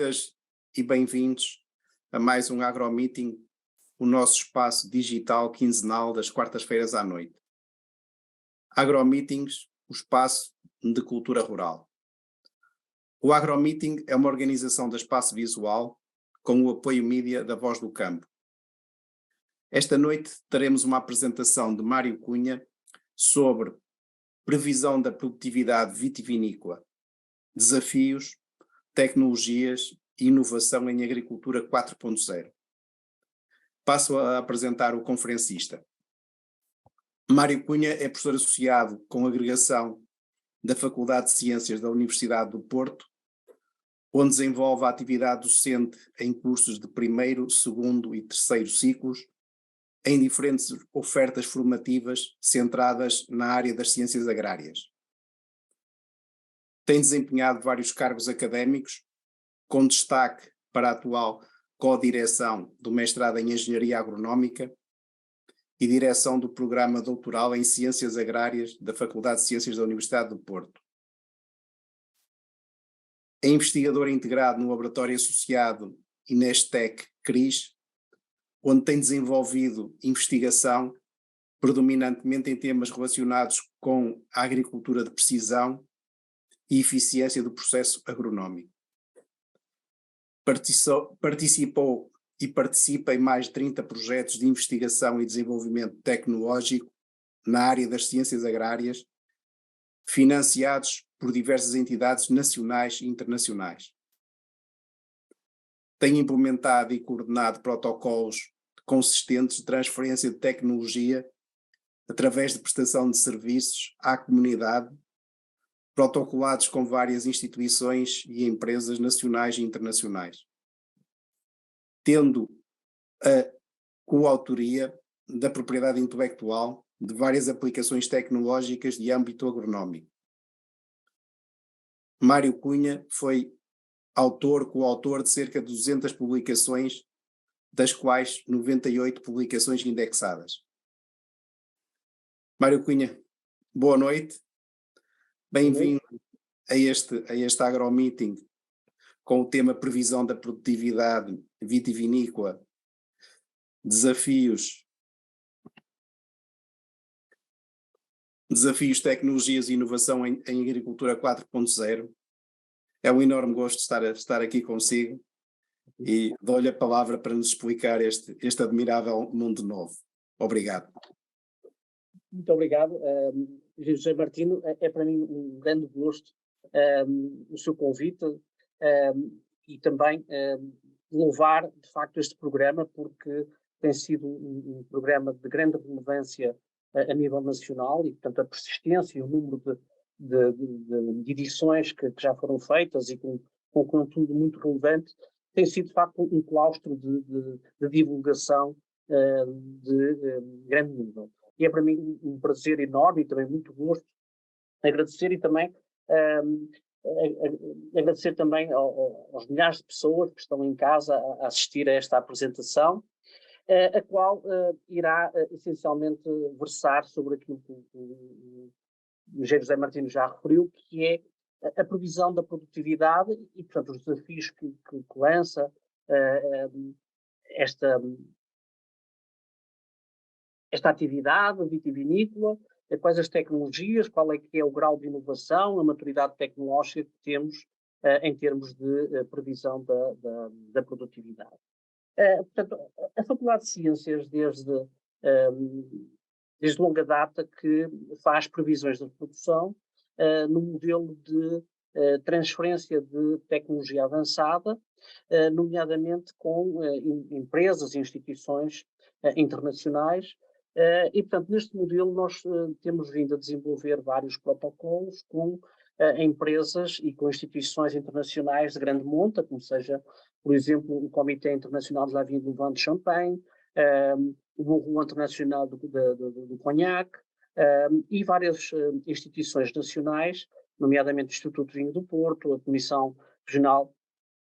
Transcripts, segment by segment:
Bem-vindas e bem-vindos a mais um AgroMeeting, o nosso espaço digital quinzenal das quartas-feiras à noite. AgroMeetings, o espaço de cultura rural. O AgroMeeting é uma organização da Espaço Visual com o apoio mídia da Voz do Campo. Esta noite teremos uma apresentação de Mário Cunha sobre previsão da produtividade vitivinícola, desafios, tecnologias e inovação em agricultura 4.0. Passo a apresentar o conferencista. Mário Cunha é professor associado com agregação da Faculdade de Ciências da Universidade do Porto, onde desenvolve a atividade docente em cursos de primeiro, segundo e terceiro ciclos, em diferentes ofertas formativas centradas na área das ciências agrárias. Tem desempenhado vários cargos académicos, com destaque para a atual co-direção do mestrado em Engenharia Agronómica e direção do programa doutoral em Ciências Agrárias da Faculdade de Ciências da Universidade do Porto. É investigador integrado no laboratório associado Inestec CRIS, onde tem desenvolvido investigação predominantemente em temas relacionados com a agricultura de precisão e eficiência do processo agronómico. Participou e participa em mais de 30 projetos de investigação e desenvolvimento tecnológico na área das ciências agrárias, financiados por diversas entidades nacionais e internacionais. Tem implementado e coordenado protocolos consistentes de transferência de tecnologia através de prestação de serviços à comunidade, protocolados com várias instituições e empresas nacionais e internacionais, tendo a coautoria da propriedade intelectual de várias aplicações tecnológicas de âmbito agronómico. Mário Cunha foi coautor de cerca de 200 publicações, das quais 98 publicações indexadas. Mário Cunha, boa noite. Bem-vindo a este AgroMeeting com o tema Previsão da Produtividade Vitivinícola, Desafios, Tecnologias e Inovação em Agricultura 4.0. É um enorme gosto estar aqui consigo e dou-lhe a palavra para nos explicar este admirável mundo novo. Obrigado. Muito obrigado, José Martino. É para mim um grande gosto o seu convite e também louvar, de facto, este programa, porque tem sido um programa de grande relevância a nível nacional e, portanto, a persistência e o número de edições que já foram feitas e com conteúdo muito relevante tem sido, de facto, um claustro de divulgação de grande nível. E é para mim um prazer enorme e também muito gosto agradecer e também agradecer também aos milhares de pessoas que estão em casa a assistir a esta apresentação, a qual irá essencialmente versar sobre aquilo que o engenheiro José Martino já referiu, que é a previsão da produtividade e, portanto, os desafios que lança esta atividade vitivinícola, quais as tecnologias, qual é que é o grau de inovação, a maturidade tecnológica que temos em termos de previsão da produtividade. Portanto, a Faculdade de Ciências, desde longa data, que faz previsões de produção no modelo de transferência de tecnologia avançada, nomeadamente com empresas e instituições internacionais. E, portanto, neste modelo nós temos vindo a desenvolver vários protocolos com empresas e com instituições internacionais de grande monta, como seja, por exemplo, o Comitê Internacional de la Vigne du Vin de Champagne, o Bureau Internacional do Cognac e várias instituições nacionais, nomeadamente o Instituto Vinho do Porto, a Comissão Regional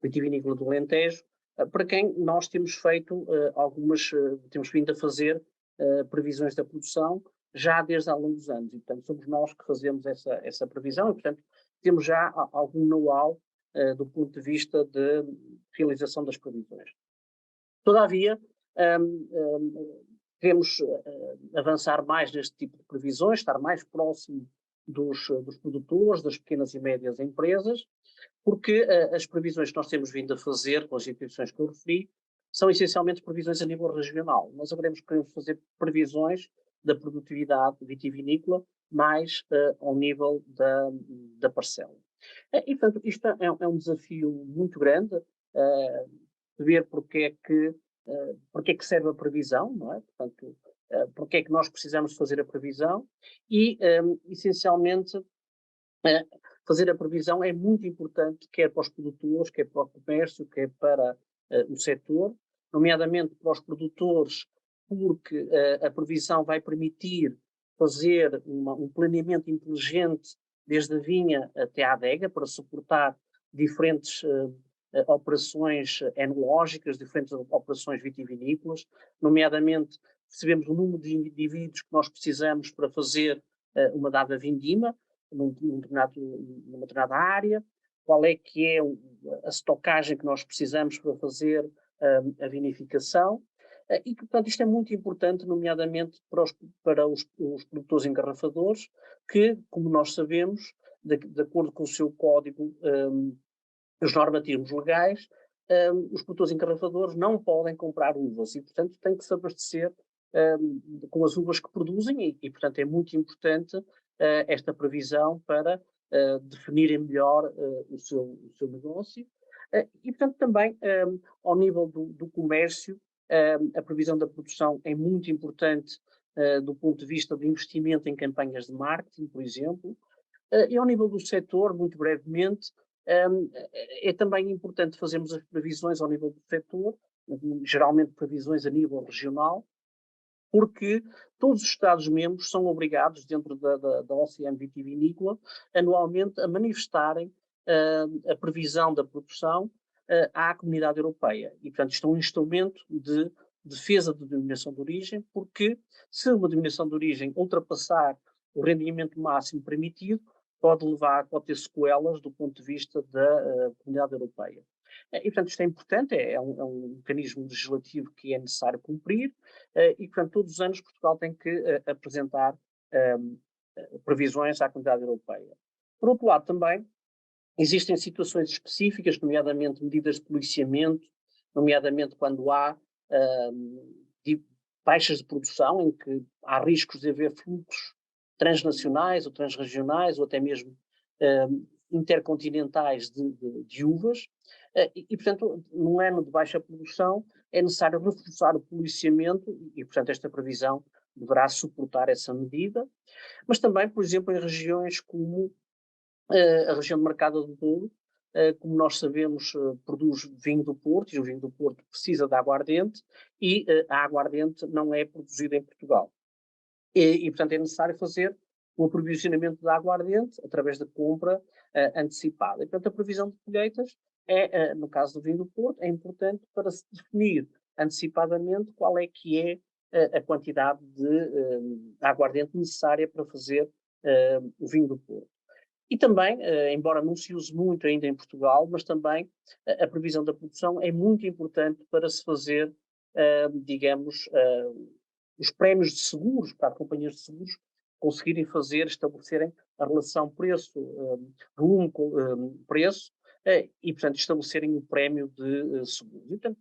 Vitivinícola do Alentejo, para quem nós temos feito temos vindo a fazer previsões da produção já desde há longos anos, e portanto somos nós que fazemos essa previsão e portanto temos já algum know-how do ponto de vista de realização das previsões. Todavia, queremos avançar mais neste tipo de previsões, estar mais próximo dos produtores, das pequenas e médias empresas, porque as previsões que nós temos vindo a fazer com as instituições que eu referi são essencialmente previsões a nível regional. Nós queremos fazer previsões da produtividade vitivinícola mais ao nível da parcela. E, portanto, isto é um desafio muito grande, ver porque é que serve a previsão, não é? Portanto, porque é que nós precisamos fazer a previsão e, essencialmente, fazer a previsão é muito importante, quer para os produtores, quer para o comércio, quer para o setor, nomeadamente para os produtores, porque a previsão vai permitir fazer um planeamento inteligente desde a vinha até à adega para suportar diferentes operações enológicas, diferentes operações vitivinícolas, nomeadamente percebemos o número de indivíduos que nós precisamos para fazer uma dada vindima, numa determinada área, qual é que é a estocagem que nós precisamos para fazer a vinificação, e, portanto, isto é muito importante, nomeadamente para os produtores engarrafadores, que, como nós sabemos, de acordo com o seu código, os normativos legais, os produtores engarrafadores não podem comprar uvas e, portanto, têm que se abastecer com as uvas que produzem e, portanto, é muito importante esta previsão para definirem melhor o seu negócio. E, portanto, também ao nível do comércio, a previsão da produção é muito importante do ponto de vista do investimento em campanhas de marketing, por exemplo. E ao nível do setor, muito brevemente, é também importante fazermos as previsões ao nível do setor, geralmente previsões a nível regional, porque todos os Estados-membros são obrigados, dentro da OCM vitivinícola, anualmente a manifestarem a previsão da produção à Comunidade Europeia. E, portanto, isto é um instrumento de defesa da denominação de origem, porque se uma denominação de origem ultrapassar o rendimento máximo permitido, pode ter sequelas do ponto de vista da Comunidade Europeia. E, portanto, isto é importante, é um mecanismo legislativo que é necessário cumprir e, portanto, todos os anos Portugal tem que apresentar previsões à Comunidade Europeia. Por outro lado, também, existem situações específicas, nomeadamente medidas de policiamento, nomeadamente quando há baixas de produção, em que há riscos de haver fluxos transnacionais ou transregionais ou até mesmo intercontinentais de uvas, e, portanto, num ano de baixa produção é necessário reforçar o policiamento e, portanto, esta previsão deverá suportar essa medida, mas também, por exemplo, em regiões como a região de Marcada do Douro, como nós sabemos, produz vinho do Porto, e o vinho do Porto precisa de aguardente, e a aguardente não é produzida em Portugal. E, portanto, é necessário fazer o aprovisionamento da aguardente através da compra antecipada. E, portanto, a previsão de colheitas no caso do vinho do Porto, é importante para se definir antecipadamente qual é que é a quantidade de aguardente necessária para fazer o vinho do Porto. E também, embora não se use muito ainda em Portugal, mas também a previsão da produção é muito importante para se fazer, digamos, os prémios de seguros, para as companhias de seguros conseguirem estabelecerem a relação preço-volume-preço e, portanto, estabelecerem o prémio de seguros. E, portanto,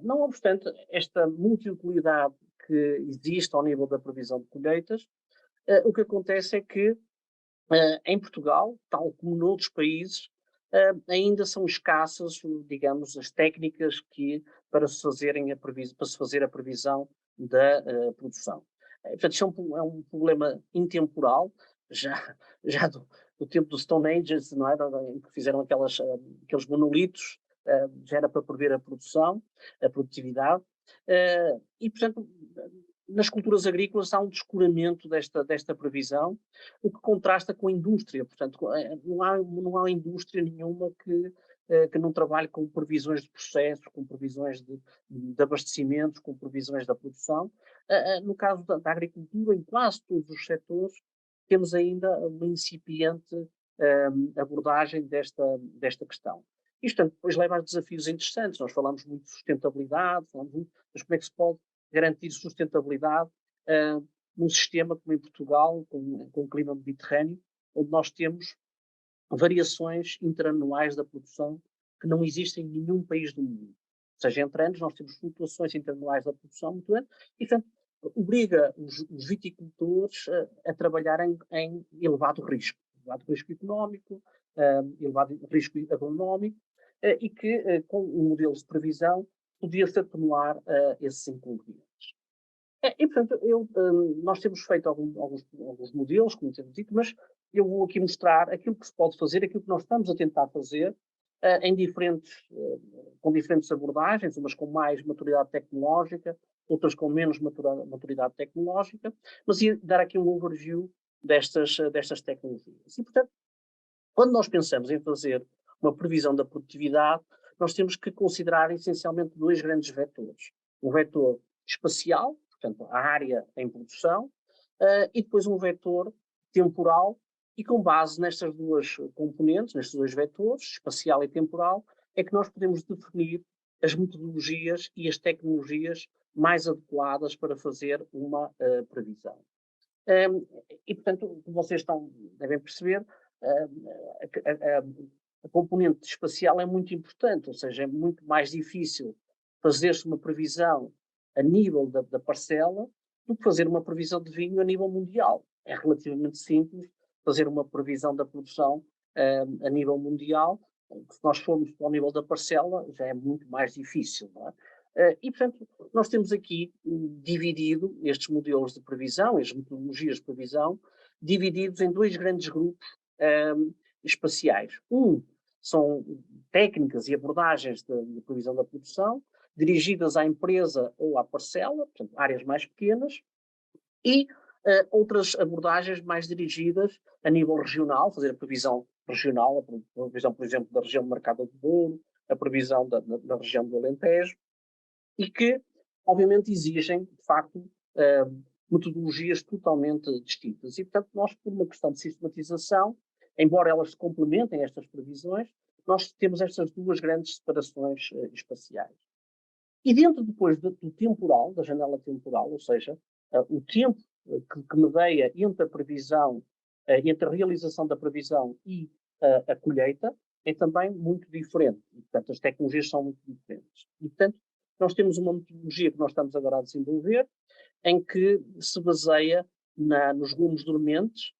não obstante esta multiutilidade que existe ao nível da previsão de colheitas, o que acontece é que em Portugal, tal como noutros países, ainda são escassas, digamos, as técnicas para se fazer a previsão da produção. Portanto, isto é um problema intemporal, já do tempo do Stone Age, não é? Em que fizeram aqueles monolitos, já era para prever a produção, a produtividade, e, portanto, nas culturas agrícolas há um descuramento desta previsão, o que contrasta com a indústria. Portanto, não há indústria nenhuma que não trabalhe com previsões de processos, com previsões de abastecimentos, com previsões da produção. No caso da agricultura, em quase todos os setores, temos ainda uma incipiente abordagem desta questão. Isto depois leva a desafios interessantes. Nós falamos muito de sustentabilidade, mas como é que se pode garantir sustentabilidade num sistema como em Portugal, com clima mediterrâneo, onde nós temos variações interanuais da produção que não existem em nenhum país do mundo. Ou seja, entre anos nós temos flutuações interanuais da produção muito grandes e, portanto, obriga os viticultores a trabalhar em elevado risco económico, elevado risco agronómico, e que, com um modelo de previsão, podia-se atenuar esses inconvenientes. E, portanto, nós temos feito alguns modelos, como temos dito, mas eu vou aqui mostrar aquilo que se pode fazer, aquilo que nós estamos a tentar fazer, com diferentes abordagens, umas com mais maturidade tecnológica, outras com menos maturidade tecnológica, mas ia dar aqui um overview destas tecnologias. E, portanto, quando nós pensamos em fazer uma previsão da produtividade, nós temos que considerar essencialmente dois grandes vetores. Um vetor espacial, portanto, a área em produção, e depois um vetor temporal, e com base nestas duas componentes, nestes dois vetores, espacial e temporal, é que nós podemos definir as metodologias e as tecnologias mais adequadas para fazer uma previsão. E, portanto, como vocês devem perceber, a componente espacial é muito importante, ou seja, é muito mais difícil fazer-se uma previsão a nível da parcela do que fazer uma previsão de vinho a nível mundial. É relativamente simples fazer uma previsão da produção a nível mundial. Se nós formos ao nível da parcela, já é muito mais difícil, não é? E, portanto, nós temos aqui dividido estes modelos de previsão, as metodologias de previsão, divididos em dois grandes grupos espaciais. São técnicas e abordagens de previsão da produção, dirigidas à empresa ou à parcela, portanto, áreas mais pequenas, e outras abordagens mais dirigidas a nível regional, fazer a previsão regional, a previsão, por exemplo, da região do Mercado do Douro, a previsão da região do Alentejo, e que, obviamente, exigem, de facto, metodologias totalmente distintas. E, portanto, nós, por uma questão de sistematização, embora elas se complementem, estas previsões, nós temos estas duas grandes separações espaciais. E dentro depois do temporal, da janela temporal, ou seja, o tempo que medeia entre a previsão, entre a realização da previsão e a colheita, é também muito diferente. E, portanto, as tecnologias são muito diferentes. E, portanto, nós temos uma metodologia que nós estamos agora a desenvolver, em que se baseia nos gomos dormentes.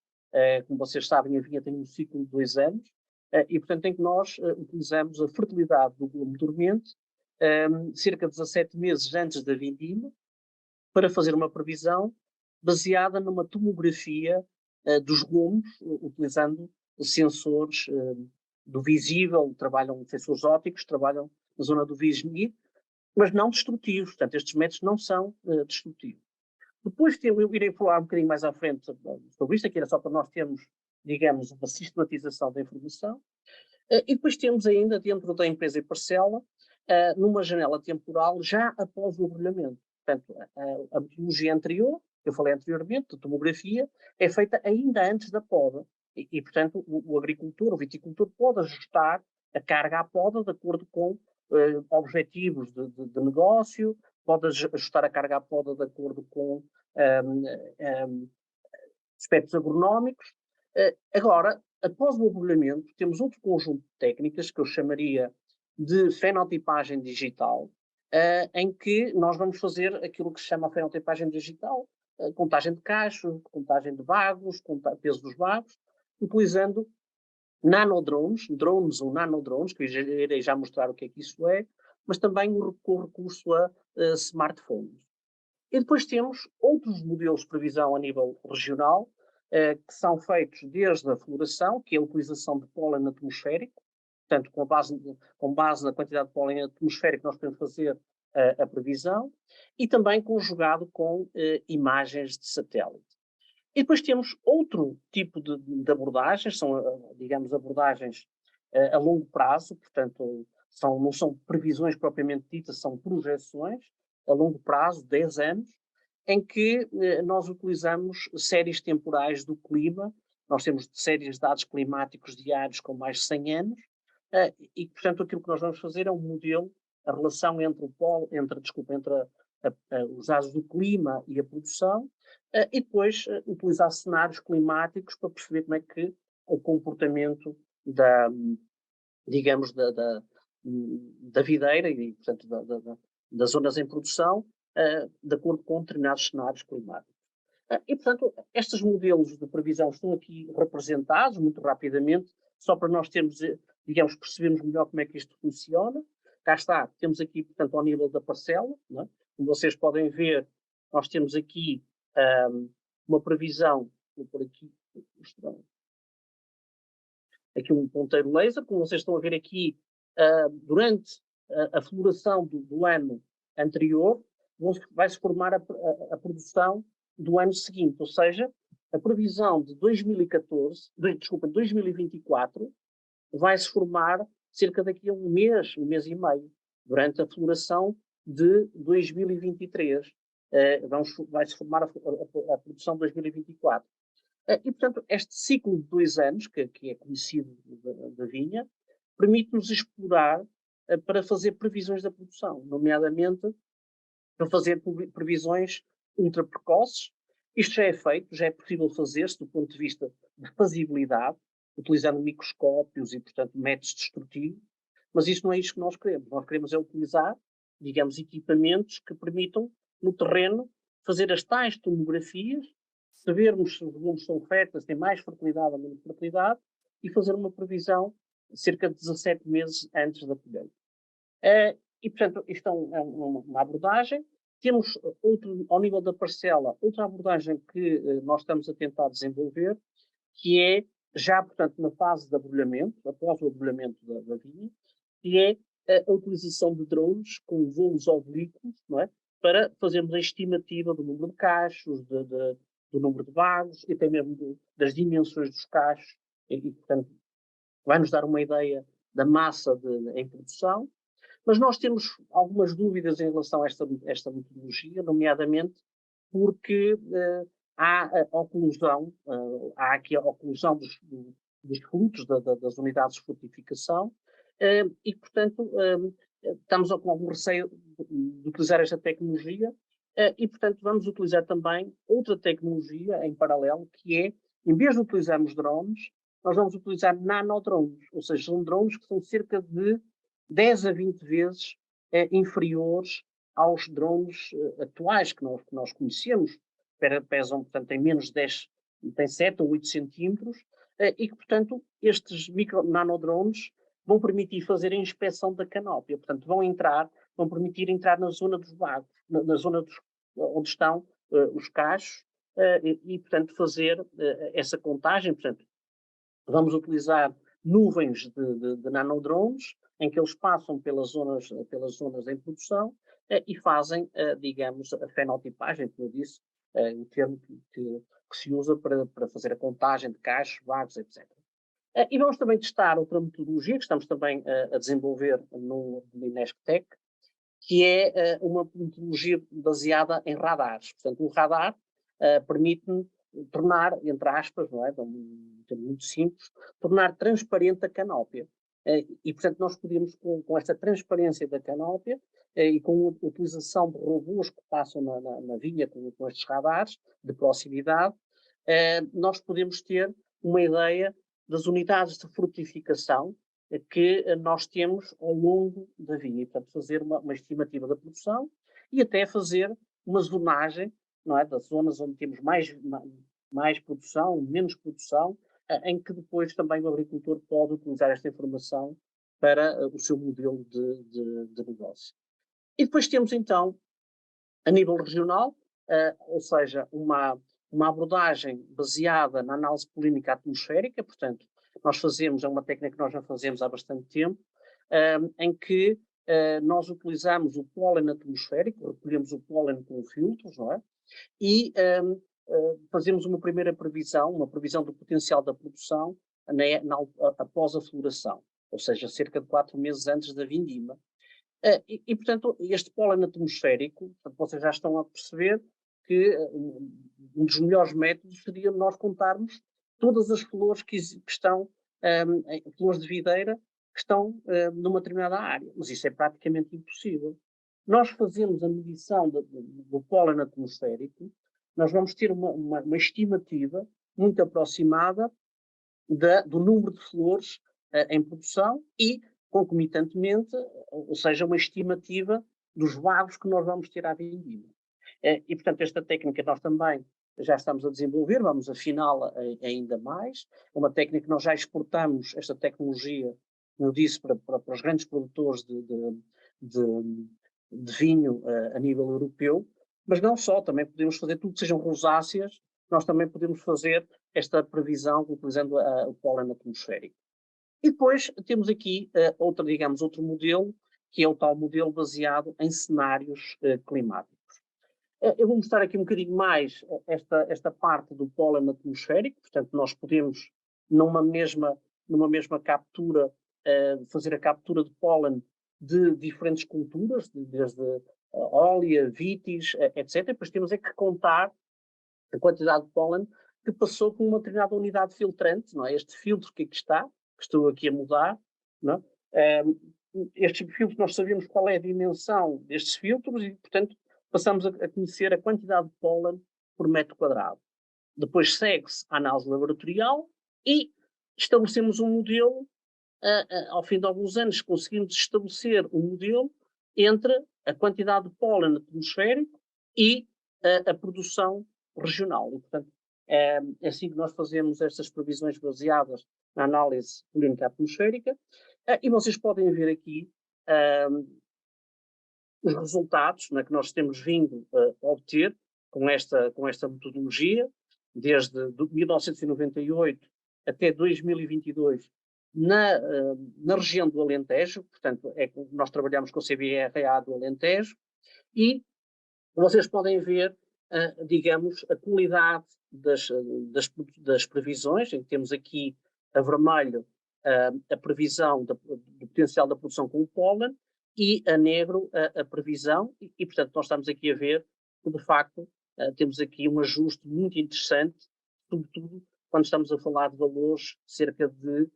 Como vocês sabem, a vinha tem um ciclo de 2 anos, e, portanto, em que nós utilizamos a fertilidade do gomo dormente, cerca de 17 meses antes da vindima, para fazer uma previsão baseada numa tomografia dos gomos, utilizando sensores do visível, trabalham sensores ópticos, trabalham na zona do visível, mas não destrutivos. Portanto, estes métodos não são destrutivos. Depois eu irei falar um bocadinho mais à frente sobre isto, aqui era só para nós termos, digamos, uma sistematização da informação. E depois temos ainda, dentro da empresa e parcela, numa janela temporal, já após o ordenamento. Portanto, a metodologia anterior, que eu falei anteriormente, de tomografia, é feita ainda antes da poda. E portanto, o agricultor, o viticultor, pode ajustar a carga à poda de acordo com objetivos de negócio, pode ajustar a carga à poda de acordo com aspectos agronómicos. Agora, após o ordenamento, temos outro conjunto de técnicas que eu chamaria de fenotipagem digital, em que nós vamos fazer aquilo que se chama a fenotipagem digital, contagem de cachos, contagem de bagos, peso dos bagos, utilizando nanodrones, drones ou nanodrones, que eu irei já mostrar o que é que isso é, mas também com recurso a smartphones. E depois temos outros modelos de previsão a nível regional, que são feitos desde a floração, que é a utilização de pólen atmosférico, portanto, com base na quantidade de pólen atmosférico, nós podemos fazer a previsão, e também conjugado com imagens de satélite. E depois temos outro tipo de abordagens, são, digamos, abordagens a longo prazo, portanto, não são previsões propriamente ditas, são projeções a longo prazo, 10 anos, em que nós utilizamos séries temporais do clima nós temos séries de dados climáticos diários com mais de 100 anos, e, portanto, aquilo que nós vamos fazer é um modelo, a relação entre os dados do clima e a produção, e depois utilizar cenários climáticos para perceber como é que o comportamento digamos, da videira e, portanto, das zonas em produção, de acordo com determinados cenários climáticos. E, portanto, estes modelos de previsão estão aqui representados muito rapidamente, só para nós termos, digamos, percebermos melhor como é que isto funciona. Cá está, temos aqui, portanto, ao nível da parcela, não é? Como vocês podem ver, nós temos aqui uma previsão, vou pôr aqui um ponteiro laser, como vocês estão a ver aqui, durante a floração do ano anterior, vai-se formar a produção do ano seguinte, ou seja, a previsão de 2024, vai-se formar cerca daqui a um mês e meio, durante a floração de 2023. Vai-se formar a produção de 2024. E, portanto, este ciclo de 2 anos, que é conhecido da vinha, permite-nos explorar para fazer previsões da produção, nomeadamente para fazer previsões ultra precoces. Isto já é feito, já é possível fazer-se do ponto de vista de fazibilidade, utilizando microscópios e, portanto, métodos destrutivos, mas isso não é isto que nós queremos. Nós queremos é utilizar, digamos, equipamentos que permitam, no terreno, fazer as tais tomografias, sabermos se os volumes são férteis, se têm mais fertilidade ou menos fertilidade, e fazer uma previsão cerca de 17 meses antes da colheita. E, portanto, isto é uma abordagem. Temos, ao nível da parcela, outra abordagem que nós estamos a tentar desenvolver, que é, já, portanto, na fase de abrolhamento, após o abrolhamento da vinha, que é a utilização de drones com voos oblíquos, não é? Para fazermos a estimativa do número de cachos, do número de bagos e até mesmo das dimensões dos cachos, e portanto, vai-nos dar uma ideia da massa em produção. Mas nós temos algumas dúvidas em relação a esta metodologia, nomeadamente porque há aqui a oclusão dos frutos das unidades de frutificação, e, portanto, estamos com algum receio de utilizar esta tecnologia, e, portanto, vamos utilizar também outra tecnologia em paralelo, que é, em vez de utilizarmos drones, nós vamos utilizar nanodrones, ou seja, são drones que são cerca de 10 a 20 vezes inferiores aos drones atuais que nós conhecemos, pesam, portanto, tem menos de 10, tem 7 ou 8 centímetros, e que, portanto, estes nanodrones vão permitir fazer a inspeção da canópia, portanto, vão permitir entrar na zona dos bagos, na zona onde estão os cachos, e, portanto, fazer essa contagem. Portanto, vamos utilizar nuvens de nanodrones, em que eles passam pelas zonas em produção e fazem, digamos, a fenotipagem, como eu disse, o termo que se usa para fazer a contagem de cachos, bagos, etc. E vamos também testar outra metodologia que estamos também a desenvolver no INESCTEC, que é uma metodologia baseada em radares. Portanto, o radar permite-me tornar, entre aspas, não é, um termo muito simples, tornar transparente a canópia. E, portanto, nós podemos, com esta transparência da canópia e com a utilização de robôs que passam na vinha com estes radares de proximidade, nós podemos ter uma ideia das unidades de frutificação que nós temos ao longo da vinha. E, portanto, fazer uma estimativa da produção e até fazer uma zonagem, não é, das zonas onde temos mais produção, menos produção, em que depois também o agricultor pode utilizar esta informação para o seu modelo de negócio. E depois temos, então, a nível regional, ou seja, uma abordagem baseada na análise polínica atmosférica. Portanto, é uma técnica que nós já fazemos há bastante tempo, em que nós utilizamos o pólen atmosférico, recolhemos o pólen com filtros, não é? E fazemos uma primeira previsão, uma previsão do potencial da produção após a floração, ou seja, cerca de 4 meses antes da vindima. E, portanto, este pólen atmosférico, portanto, vocês já estão a perceber que um dos melhores métodos seria nós contarmos todas as flores que estão, flores de videira, que estão numa determinada área. Mas isso é praticamente impossível. Nós fazemos a medição do pólen atmosférico, nós vamos ter uma estimativa muito aproximada do número de flores em produção e, concomitantemente, ou seja, uma estimativa dos vagos que nós vamos ter à vendima. E, portanto, esta técnica nós também já estamos a desenvolver, vamos afiná-la ainda mais. É uma técnica que nós já exportamos, esta tecnologia, como eu disse, para os grandes produtores de vinho a nível europeu, mas não só, também podemos fazer tudo que sejam rosáceas, nós também podemos fazer esta previsão utilizando o pólen atmosférico. E depois temos aqui outro modelo, que é o tal modelo baseado em cenários climáticos. Eu vou mostrar aqui um bocadinho mais esta parte do pólen atmosférico, portanto nós podemos, numa mesma captura, fazer a captura de pólen de diferentes culturas, desde ólia, vitis, etc. Depois temos é que contar a quantidade de pólen que passou por uma determinada unidade filtrante, não é? Este filtro que aqui está, que estou aqui a mudar, não é? Estes filtros, nós sabemos qual é a dimensão destes filtros e, portanto, passamos a conhecer a quantidade de pólen por metro quadrado. Depois segue-se a análise laboratorial e estabelecemos um modelo. Ao fim de alguns anos, conseguimos estabelecer um modelo entre a quantidade de pólen atmosférico e a produção regional. E, portanto, é assim que nós fazemos estas previsões baseadas na análise polémica atmosférica. E vocês podem ver aqui os resultados, né, que nós temos vindo a obter com esta metodologia, desde 1998 até 2022, na região do Alentejo. Portanto, nós trabalhamos com o CBRA do Alentejo, e vocês podem ver, digamos, a qualidade das previsões, em que temos aqui a vermelho a previsão do potencial da produção com o pólen, e a negro a previsão, e portanto nós estamos aqui a ver que de facto temos aqui um ajuste muito interessante, sobretudo quando estamos a falar de valores cerca de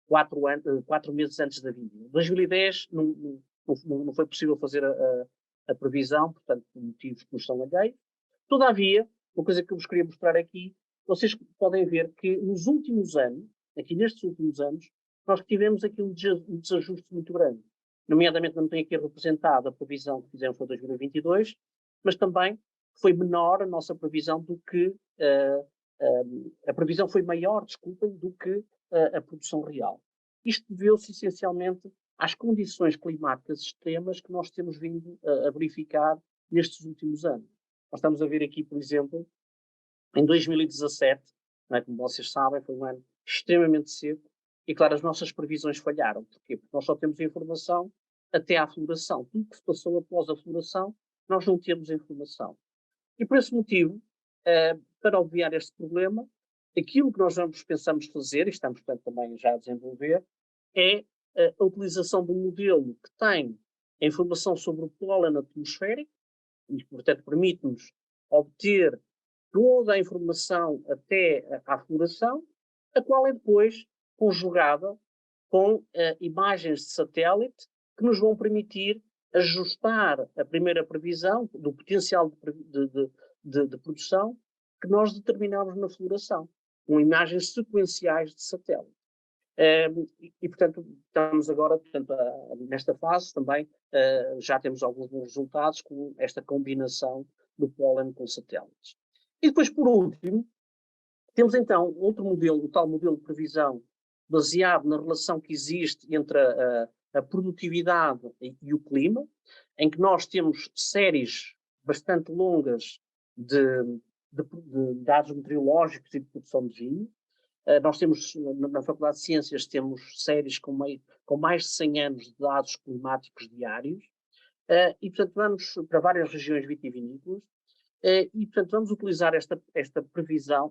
4 meses antes da vindima. Em 2010 não foi possível fazer a previsão, portanto, por motivos que nos são alheios. Todavia, uma coisa que eu vos queria mostrar aqui, vocês podem ver que nos últimos anos, aqui nestes últimos anos, nós tivemos aqui um desajuste muito grande. Nomeadamente, não tenho aqui representado a previsão que fizemos para 2022, mas também foi menor a nossa previsão do que a previsão foi maior, desculpem, do que a produção real. Isto deveu-se essencialmente às condições climáticas extremas que nós temos vindo a verificar nestes últimos anos. Nós estamos a ver aqui, por exemplo, em 2017, não é, como vocês sabem, foi um ano extremamente seco, e claro, as nossas previsões falharam. Porquê? Porque nós só temos a informação até à floração. Tudo que se passou após a floração, nós não temos a informação. E por esse motivo, para obviar este problema, aquilo que nós pensamos fazer, e estamos, portanto, também já a desenvolver, é a utilização de um modelo que tem a informação sobre o pólen atmosférico, e, portanto, permite-nos obter toda a informação até à floração, a qual é depois conjugada com imagens de satélite que nos vão permitir ajustar a primeira previsão do potencial de produção que nós determinamos na floração, com imagens sequenciais de satélite. Portanto, estamos agora, portanto, nesta fase também, já temos alguns bons resultados com esta combinação do pólen com satélites. E depois, por último, temos então outro modelo, o tal modelo de previsão baseado na relação que existe entre a produtividade e o clima, em que nós temos séries bastante longas de dados meteorológicos e de produção de vinho. Nós temos, na Faculdade de Ciências, temos séries com mais de 100 anos de dados climáticos diários, e, portanto, vamos para várias regiões vitivinícolas, e, portanto, vamos utilizar esta previsão,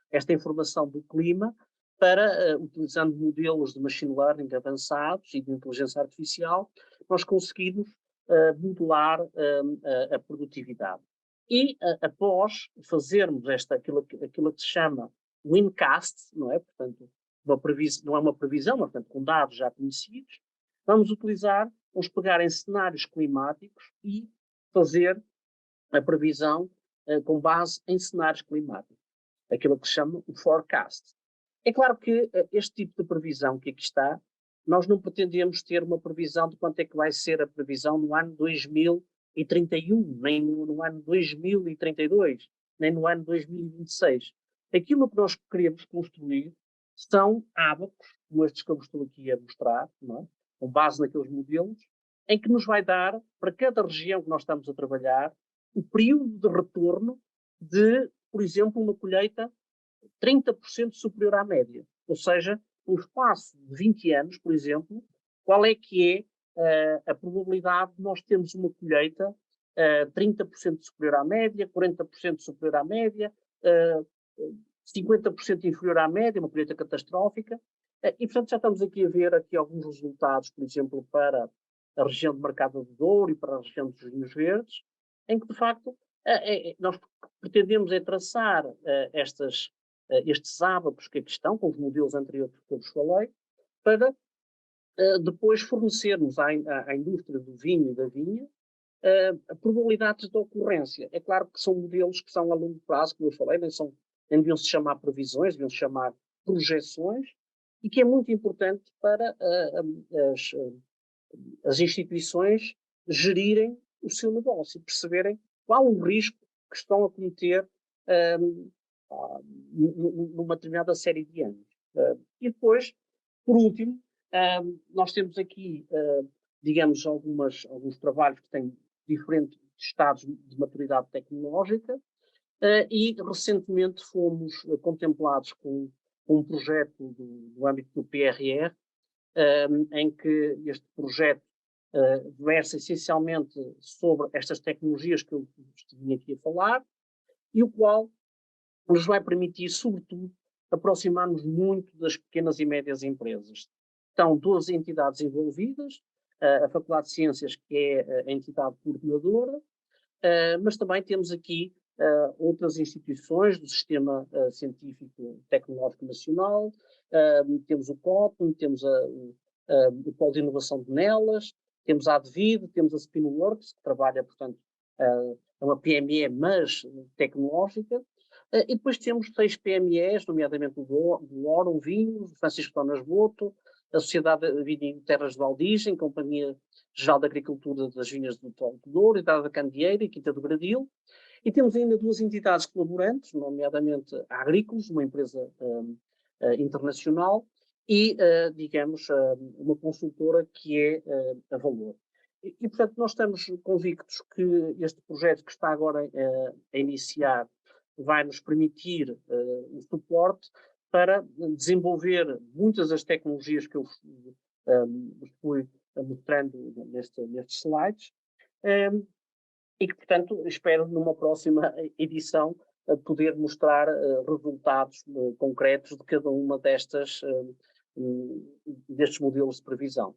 esta informação do clima para, utilizando modelos de machine learning avançados e de inteligência artificial, nós conseguimos modelar a produtividade. E após fazermos aquilo que se chama wincast, não é? Portanto, não é uma previsão, mas portanto, com dados já conhecidos, vamos pegar em cenários climáticos e fazer a previsão com base em cenários climáticos, aquilo que se chama o forecast. É claro que este tipo de previsão que aqui está, nós não pretendemos ter uma previsão de quanto é que vai ser a previsão no ano 2031, nem no ano 2032, nem no ano 2026. Aquilo que nós queremos construir são ábacos, como estes que eu estou aqui a mostrar, não é? Com base naqueles modelos, em que nos vai dar, para cada região que nós estamos a trabalhar, o período de retorno de, por exemplo, uma colheita 30% superior à média. Ou seja, um espaço de 20 anos, por exemplo, qual é que é a probabilidade de nós termos uma colheita 30% superior à média, 40% superior à média, 50% inferior à média, uma colheita catastrófica. E, portanto, já estamos aqui a ver aqui alguns resultados, por exemplo, para a região de Mercado de Douro e para a região dos Vinhos Verdes, em que, de facto, nós pretendemos traçar estes ábacos que aqui estão, com os modelos anteriores que eu vos falei, para depois fornecermos à indústria do vinho e da vinha probabilidades de ocorrência. É claro que são modelos que são a longo prazo, como eu falei, nem deviam se chamar previsões, deviam se chamar projeções, e que é muito importante para as instituições gerirem o seu negócio, perceberem qual o risco que estão a cometer numa determinada série de anos. E depois, por último, nós temos aqui, digamos, alguns trabalhos que têm diferentes estados de maturidade tecnológica e recentemente fomos contemplados com um projeto do âmbito do PRR, em que este projeto versa essencialmente sobre estas tecnologias que eu estive aqui a falar, e o qual nos vai permitir, sobretudo, aproximar-nos muito das pequenas e médias empresas. Estão 12 entidades envolvidas, a Faculdade de Ciências, que é a entidade coordenadora, mas também temos aqui outras instituições do Sistema Científico Tecnológico Nacional, temos o COTM, temos o Polo de Inovação de Nelas, temos a ADVID, temos a Spinworks, que trabalha, portanto, é uma PME, mas tecnológica, e depois temos 6 PMEs, nomeadamente o Órum Vinho, o Francisco Tonas Boto, a Sociedade de Vinho Terras de Valdigem, Companhia Geral de Agricultura das Vinhas do Douro, Idade da Candieira e Quinta do Gradil. E temos ainda 2 entidades colaborantes, nomeadamente a Agrícolas, uma empresa internacional, e, digamos, uma consultora que é a Valor. E, portanto, nós estamos convictos que este projeto que está agora a iniciar vai nos permitir o suporte para desenvolver muitas das tecnologias que eu fui mostrando nestes slides, e que, portanto, espero numa próxima edição poder mostrar resultados concretos de cada uma destes modelos de previsão.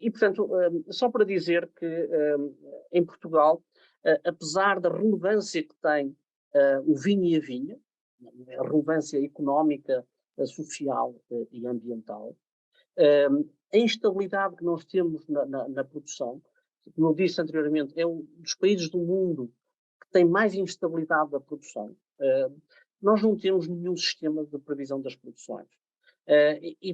E, portanto, só para dizer que em Portugal, apesar da relevância que tem o vinho e a vinha, a relevância económica, social e ambiental, a instabilidade que nós temos na produção, como eu disse anteriormente, é um dos países do mundo que tem mais instabilidade da produção. Nós não temos nenhum sistema de previsão das produções.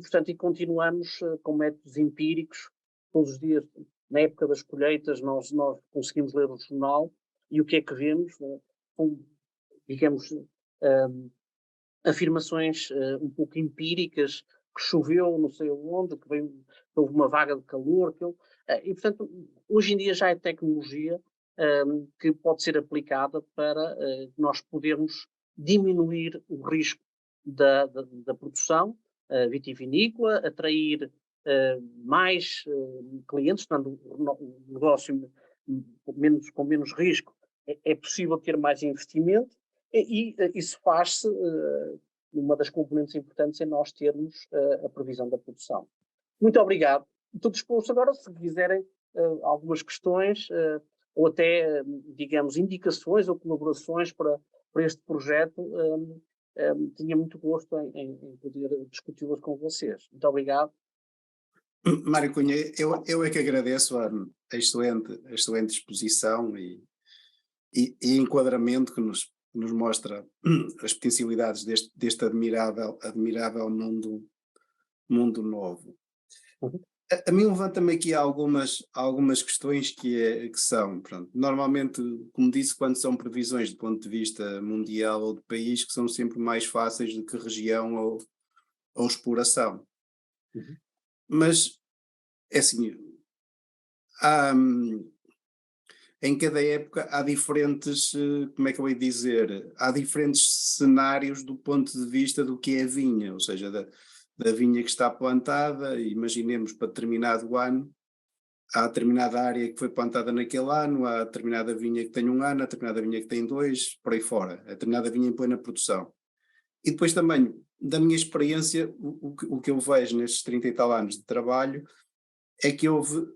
Portanto, continuamos com métodos empíricos. Todos os dias, na época das colheitas, nós conseguimos ler o jornal e o que é que vemos? Digamos, afirmações um pouco empíricas, que choveu não sei onde, que houve uma vaga de calor. E, portanto, hoje em dia já é tecnologia que pode ser aplicada para nós podermos diminuir o risco da produção vitivinícola, atrair mais clientes, portanto, um negócio com menos risco, é possível ter mais investimento, e isso faz-se, uma das componentes importantes é nós termos a previsão da produção. Muito obrigado. Estou disposto agora, se quiserem algumas questões, ou até, digamos, indicações ou colaborações para este projeto, tinha muito gosto em poder discuti-las com vocês. Muito obrigado. Mário Cunha, eu é que agradeço a excelente exposição e enquadramento que nos mostra as potencialidades deste admirável mundo novo. Uhum. A mim levanta-me aqui algumas questões que são, pronto, normalmente, como disse, quando são previsões do ponto de vista mundial ou de país, que são sempre mais fáceis do que região ou exploração. Uhum. Mas, é assim, há, em cada época há diferentes, como é que eu ia dizer, há diferentes cenários do ponto de vista do que é a vinha, ou seja, da vinha que está plantada, imaginemos para determinado ano, há determinada área que foi plantada naquele ano, há determinada vinha que tem um ano, há determinada vinha que tem dois, por aí fora, há determinada vinha em plena produção. E depois também, da minha experiência, o que eu vejo nestes 30 e tal anos de trabalho, é que houve,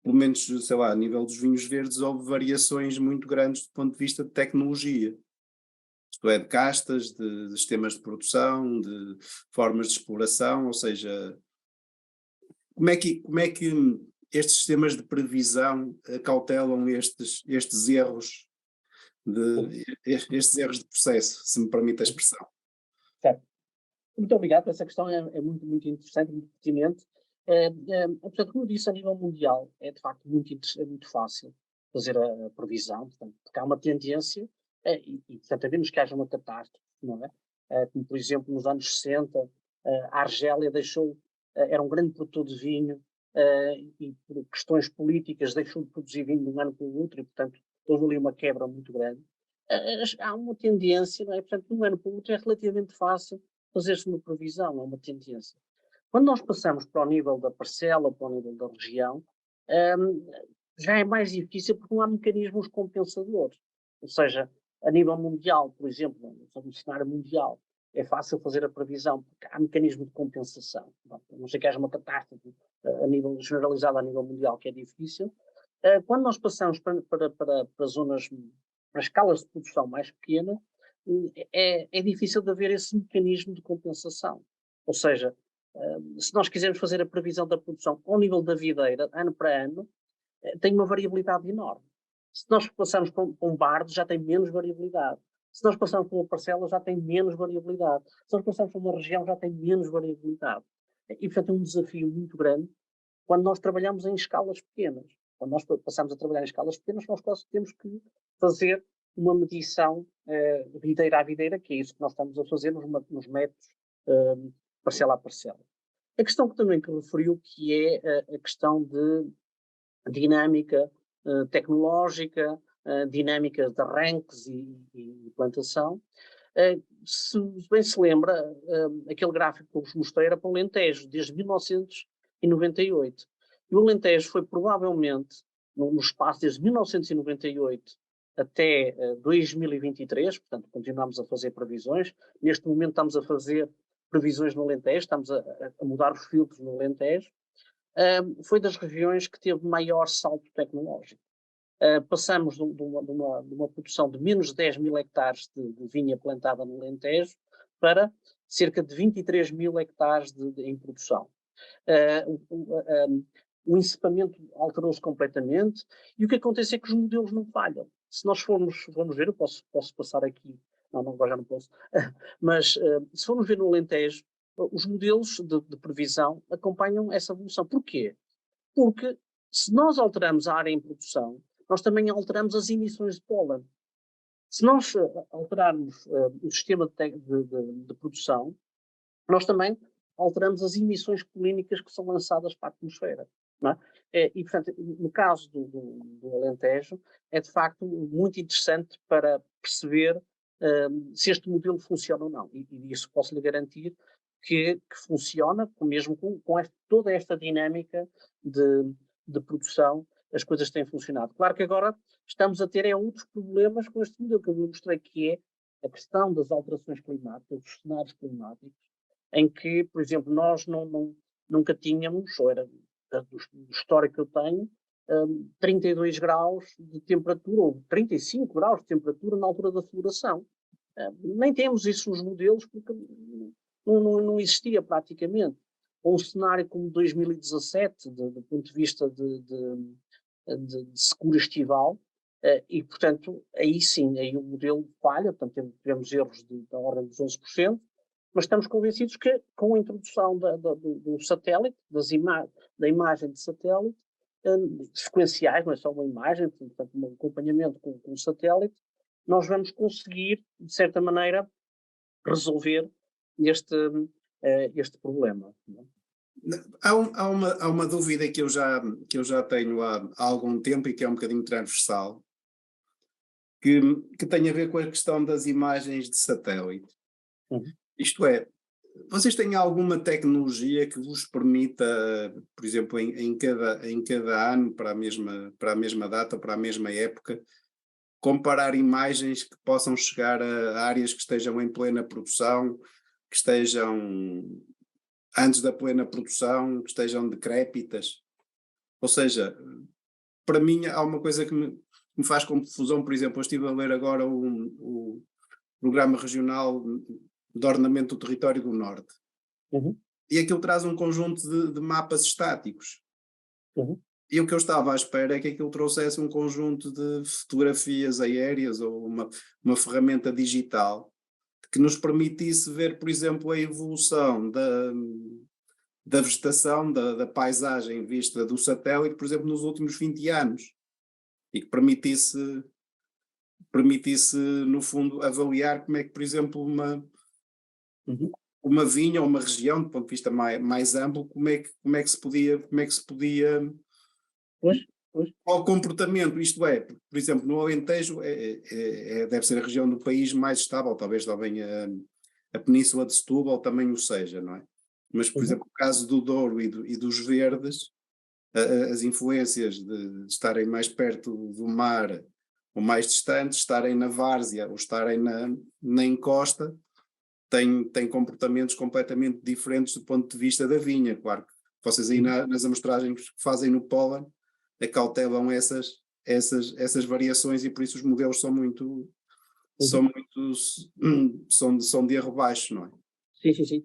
pelo menos, sei lá, a nível dos vinhos verdes, houve variações muito grandes do ponto de vista de tecnologia. Isto é, de castas, de sistemas de produção, de formas de exploração, ou seja, como é que estes sistemas de previsão cautelam estes erros estes erros de processo, se me permite a expressão. Certo. Muito obrigado, essa questão é muito, muito interessante, muito pertinente. Portanto, como eu disse, a nível mundial é de facto muito fácil fazer a previsão, portanto, porque há uma tendência, portanto, a menos que haja uma catástrofe, não é? Como, por exemplo, nos anos 60, a Argélia era um grande produtor de vinho, e por questões políticas deixou de produzir vinho de um ano para o outro, e, portanto, houve ali uma quebra muito grande. Há uma tendência, não é? Portanto, de um ano para o outro é relativamente fácil fazer-se uma previsão, é uma tendência. Quando nós passamos para o nível da parcela, para o nível da região, hum, já é mais difícil porque não há mecanismos compensadores. Ou seja, a nível mundial, por exemplo, no cenário mundial, é fácil fazer a previsão porque há mecanismo de compensação. A não ser que haja uma catástrofe a nível generalizado, a nível mundial, que é difícil. Quando nós passamos para zonas, para escalas de produção mais pequenas, é difícil de haver esse mecanismo de compensação. Ou seja, se nós quisermos fazer a previsão da produção ao nível da videira, ano para ano, tem uma variabilidade enorme. Se nós passarmos para um bardo, já tem menos variabilidade. Se nós passarmos por uma parcela, já tem menos variabilidade. Se nós passarmos por uma região, já tem menos variabilidade. E, portanto, é um desafio muito grande quando nós trabalhamos em escalas pequenas. Quando nós passamos a trabalhar em escalas pequenas, nós quase temos que fazer uma medição videira a videira, que é isso que nós estamos a fazer nos métodos parcela a parcela. A questão que também referiu, que é a questão de dinâmica tecnológica, dinâmica de arranques e plantação. Se bem se lembra, aquele gráfico que eu vos mostrei era para o Alentejo, desde 1998. E o Alentejo foi provavelmente, no espaço desde 1998 até 2023, portanto continuamos a fazer previsões. Neste momento estamos a fazer previsões no Alentejo, estamos a mudar os filtros no Alentejo. Foi das regiões que teve maior salto tecnológico. Passamos de uma produção de menos de 10 mil hectares de vinha plantada no Alentejo para cerca de 23 mil hectares em produção. O encepamento alterou-se completamente e o que acontece é que os modelos não falham. Se nós vamos ver, eu posso passar aqui, agora já não posso, mas se formos ver no Alentejo, os modelos de previsão acompanham essa evolução. Porquê? Porque se nós alteramos a área em produção, nós também alteramos as emissões de pólen. Se nós alterarmos o sistema de produção, nós também alteramos as emissões polínicas que são lançadas para a atmosfera. Não é? E, portanto, no caso do Alentejo, é de facto muito interessante para perceber se este modelo funciona ou não. E isso posso lhe garantir que funciona, mesmo com toda esta dinâmica de produção, as coisas têm funcionado. Claro que agora estamos a ter outros problemas com este modelo que eu mostrei, que é a questão das alterações climáticas, dos cenários climáticos, em que, por exemplo, nós nunca tínhamos, ou era do histórico que eu tenho, 32 graus de temperatura, ou 35 graus de temperatura na altura da floração. Nem temos isso nos modelos, porque não existia praticamente. Ou um cenário como 2017, do ponto de vista de secura estival, e, portanto, aí sim, aí o modelo falha, portanto, tivemos erros da ordem dos 11%, mas estamos convencidos que, com a introdução do satélite, da imagem de satélite, sequenciais, não é só uma imagem, portanto, um acompanhamento com o satélite, nós vamos conseguir, de certa maneira, resolver este problema. Não é? Há uma dúvida que eu já tenho há algum tempo e que é um bocadinho transversal, que tem a ver com a questão das imagens de satélite. Uhum. Isto é, vocês têm alguma tecnologia que vos permita, por exemplo, em cada ano, para a mesma data, para a mesma época, comparar imagens que possam chegar a áreas que estejam em plena produção, que estejam antes da plena produção, que estejam decrépitas? Ou seja, para mim há uma coisa que me faz confusão. Por exemplo, eu estive a ler agora o Programa Regional de Ordenamento do Território do Norte. Uhum. E aquilo traz um conjunto de mapas estáticos. Uhum. E o que eu estava à espera é que aquilo trouxesse um conjunto de fotografias aéreas ou uma ferramenta digital que nos permitisse ver, por exemplo, a evolução da vegetação, da paisagem vista do satélite, por exemplo, nos últimos 20 anos. E que permitisse, no fundo, avaliar como é que, por exemplo, Uhum. uma vinha ou uma região, do ponto de vista mais amplo, como é que se podia Pois, pois. ao comportamento, isto é, por exemplo, no Alentejo deve ser a região do país mais estável, talvez também a Península de Setúbal também o seja, não é? Mas, por Uhum. exemplo, no caso do Douro e dos Verdes, as influências de estarem mais perto do mar ou mais distantes, estarem na várzea ou estarem na encosta, têm comportamentos completamente diferentes do ponto de vista da vinha. Claro que vocês aí Uhum. nas amostragens que fazem no pólen acautelam essas variações, e por isso os modelos Uhum. são de erro baixo, não é? Sim.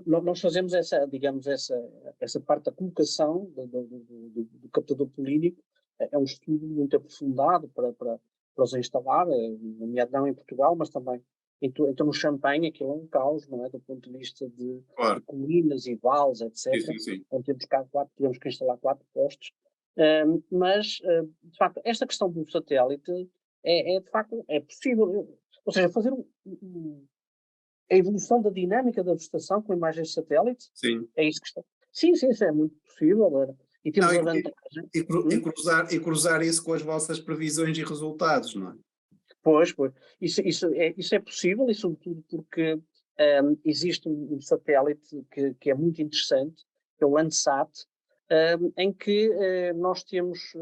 Nós fazemos digamos, essa parte da colocação do captador polínico. É um estudo muito aprofundado para os instalar, não em Portugal, mas também então no Champagne. Aquilo é um caos, não é? Do ponto de vista de Claro, colinas e vales, sim, etc. sim. Onde tivemos que instalar 4 postes. Mas, de facto, esta questão do satélite de facto, é possível. Ou seja, fazer a evolução da dinâmica da vegetação com imagens de satélite, Sim. é isso que está. Sim, isso é muito possível. E Não, temos a vantagem. Hum? e cruzar isso com as vossas previsões e resultados, não é? Pois. Isso é possível, e sobretudo porque existe um satélite que é muito interessante, que é o Landsat, em que nós temos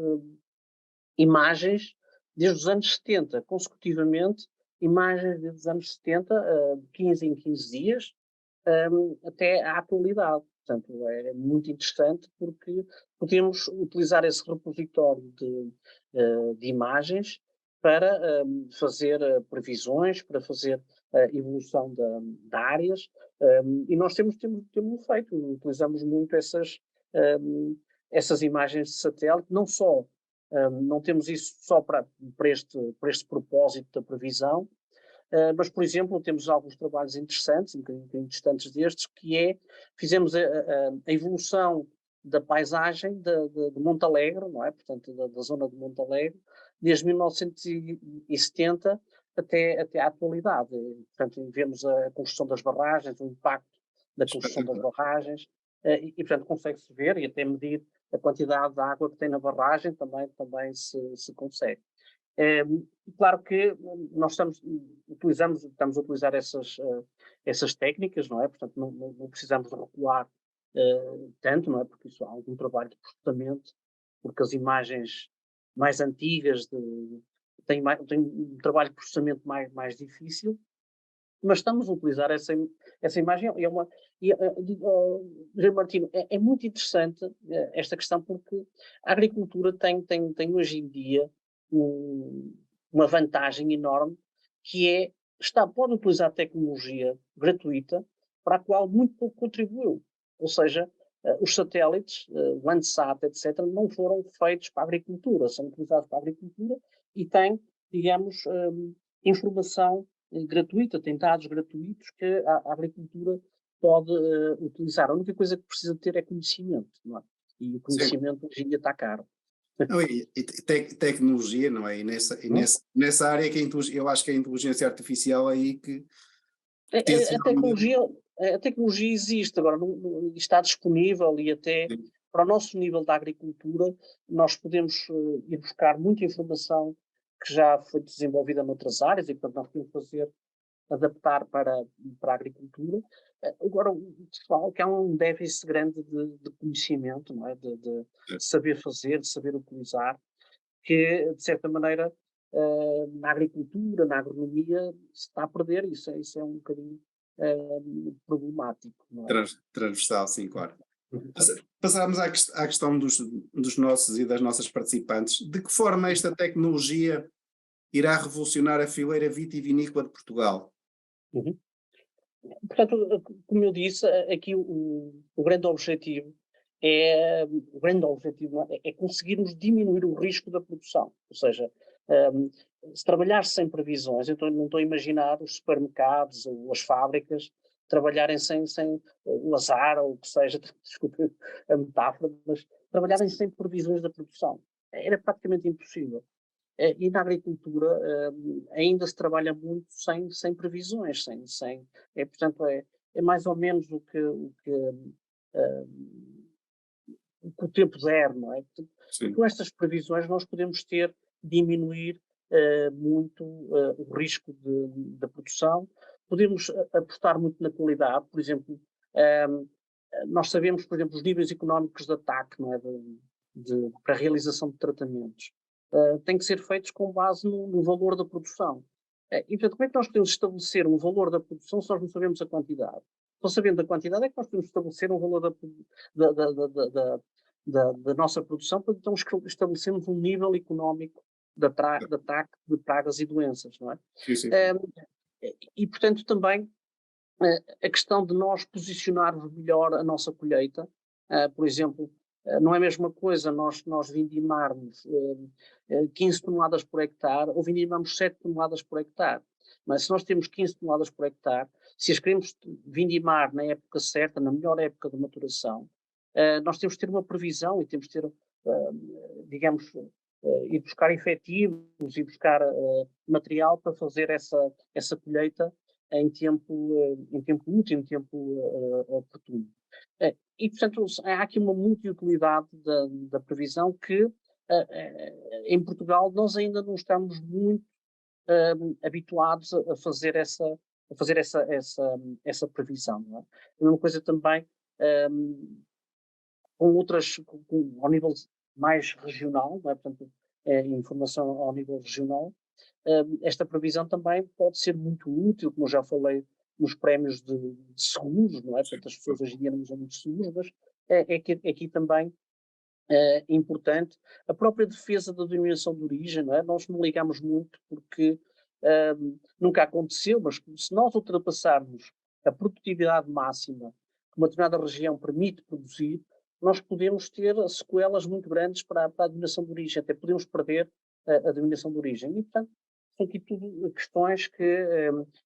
imagens desde os anos 70, consecutivamente, imagens desde os anos 70, de 15 em 15 dias, até à atualidade. Portanto, é muito interessante porque podemos utilizar esse repositório de imagens para fazer previsões, para fazer evolução de áreas, e nós temos feito, utilizamos muito essas imagens de satélite. Não só, não temos isso só para este propósito da previsão, mas, por exemplo, temos alguns trabalhos interessantes, um bocadinho distantes destes, fizemos a evolução da paisagem de Montalegre, não é? Portanto, da zona de Montalegre, desde 1970 até à atualidade. Portanto, vemos a construção das barragens, o impacto da construção das Espetacular. barragens, portanto, consegue-se ver e até medir a quantidade de água que tem na barragem, também se consegue. Claro que nós estamos a utilizar essas técnicas, não é? Portanto, não precisamos de recuar tanto, não é? Porque isso há algum trabalho de processamento, porque as imagens mais antigas têm um trabalho de processamento mais difícil, mas estamos a utilizar essa imagem. José Martino, é muito interessante esta questão, porque a agricultura tem hoje em dia uma vantagem enorme, que é, pode utilizar tecnologia gratuita para a qual muito pouco contribuiu. Ou seja, os satélites, o Landsat, etc., não foram feitos para a agricultura, são utilizados para a agricultura e têm, digamos, informação gratuita, tem dados gratuitos que a agricultura pode utilizar. A única coisa que precisa ter é conhecimento, não é? E o conhecimento hoje em dia está caro. Não, tecnologia, não é? Nessa área que eu acho que a inteligência artificial é aí que a tecnologia existe, agora está disponível, e até para o nosso nível da agricultura nós podemos ir buscar muita informação que já foi desenvolvida noutras áreas e, portanto, nós podemos adaptar para a agricultura. Agora, o que fala que há um déficit grande de conhecimento, não é? De saber fazer, de saber utilizar, que, de certa maneira, na agricultura, na agronomia, se está a perder. Isso é um bocadinho problemático. Não é? Transversal, sim, claro. Passarmos à questão dos nossos e das nossas participantes. De que forma esta tecnologia irá revolucionar a fileira vitivinícola de Portugal? Uhum. Portanto, como eu disse, aqui o grande objetivo é conseguirmos diminuir o risco da produção. Ou seja, se trabalhar sem previsões, então não estou a imaginar os supermercados ou as fábricas trabalharem sem o azar, ou o que seja, desculpe a metáfora, mas trabalharem sem previsões da produção. Era praticamente impossível. E na agricultura ainda se trabalha muito sem previsões, portanto, é mais ou menos o que o tempo der, não é? Com estas previsões nós podemos diminuir muito o risco da produção, podemos apostar muito na qualidade. Por exemplo, nós sabemos, por exemplo, os níveis económicos de ataque, não é? Para a realização de tratamentos. Têm que ser feitos com base no valor da produção. E, portanto, como é que nós podemos estabelecer um valor da produção se nós não sabemos a quantidade? Só sabendo a quantidade é que nós podemos estabelecer um valor da nossa produção, para então estabelecermos um nível económico de ataque de pragas e doenças, não é? Sim. E, portanto, também a questão de nós posicionarmos melhor a nossa colheita. Por exemplo, não é a mesma coisa nós vindimarmos 15 toneladas por hectare ou vindimarmos 7 toneladas por hectare. Mas se nós temos 15 toneladas por hectare, se as queremos vindimar na época certa, na melhor época de maturação, nós temos de ter uma previsão e temos de ter, digamos, ir buscar efetivos, ir buscar material para fazer essa colheita em tempo útil, em tempo oportuno. E, portanto, há aqui uma multiutilidade da previsão que, em Portugal, nós ainda não estamos muito habituados a fazer essa previsão. Não é? A mesma coisa também ao nível mais regional, não é? Portanto, informação ao nível regional. Esta previsão também pode ser muito útil, como eu já falei, nos prémios de seguros, não é? Portanto, as pessoas hoje em dia não usam muito seguros, mas aqui também é importante a própria defesa da denominação de origem, não é? Nós não ligamos muito porque nunca aconteceu, mas se nós ultrapassarmos a produtividade máxima que uma determinada região permite produzir, nós podemos ter sequelas muito grandes para a denominação de origem, até podemos perder a denominação de origem. E, portanto, são aqui tudo questões que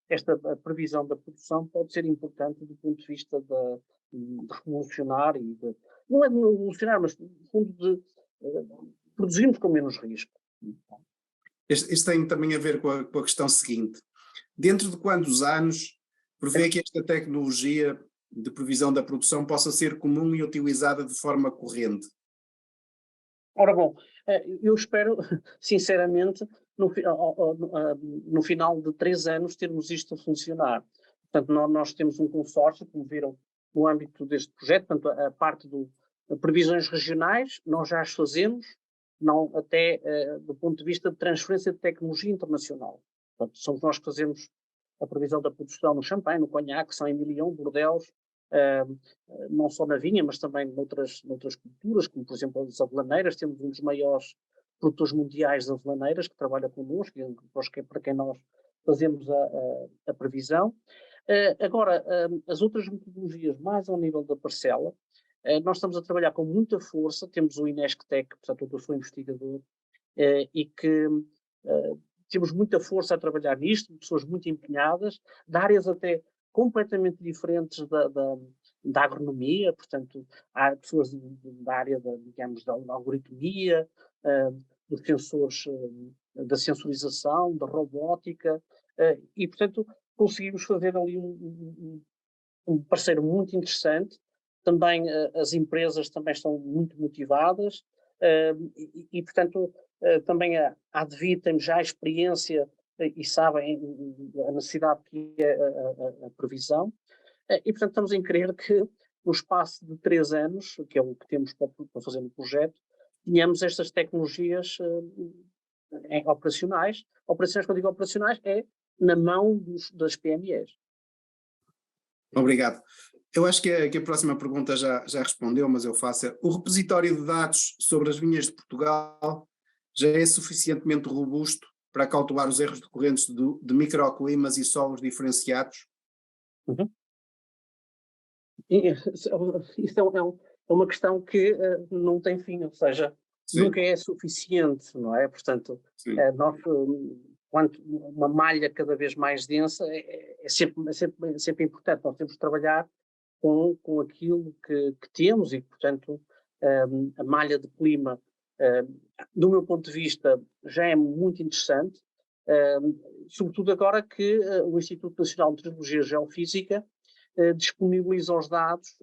esta previsão da produção pode ser importante do ponto de vista de revolucionar não é de revolucionar, mas no fundo de produzirmos com menos risco. Isto tem também a ver com a questão seguinte. Dentro de quantos anos prevê que esta tecnologia de previsão da produção possa ser comum e utilizada de forma corrente? Ora bom, eu espero, sinceramente, no final de 3 anos termos isto a funcionar. Portanto, nós temos um consórcio, como viram, no âmbito deste projeto, portanto, a parte de previsões regionais, nós já as fazemos, não até do ponto de vista de transferência de tecnologia internacional. Portanto, somos nós que fazemos a previsão da produção no champanhe, no conhaque, São Emilion, Bordeaux, não só na vinha, mas também noutras culturas, como por exemplo as avelaneiras. Temos um dos maiores produtores mundiais de avelaneiras que trabalha connosco, para quem nós fazemos a previsão. Agora, as outras metodologias, mais ao nível da parcela, nós estamos a trabalhar com muita força. Temos o Inesctec, portanto eu sou investigador, e que temos muita força a trabalhar nisto, pessoas muito empenhadas, de áreas até completamente diferentes da agronomia. Portanto, há pessoas da área digamos, da algoritmia, dos sensores, da sensorização, da robótica, e portanto conseguimos fazer ali um parceiro muito interessante. Também as empresas também estão muito motivadas, e portanto também a Advi tem já a experiência e sabem a necessidade que é a previsão, e portanto estamos em crer que no espaço de 3 anos, que é o que temos para fazer no projeto, tenhamos estas tecnologias operacionais. Operações, quando digo operacionais, é na mão das PMEs. Obrigado. Eu acho que a próxima pergunta já respondeu, mas eu faço. O repositório de dados sobre as vinhas de Portugal já é suficientemente robusto para calcular os erros decorrentes de microclimas e solos diferenciados? Uhum. Isso é uma questão que não tem fim, ou seja, Sim. Nunca é suficiente, não é? Portanto, nós, quanto uma malha cada vez mais densa, é sempre importante. Nós temos de trabalhar com aquilo que temos e, portanto, a malha de clima, do meu ponto de vista, já é muito interessante, sobretudo agora que o Instituto Nacional de Meteorologia e Geofísica disponibiliza os dados,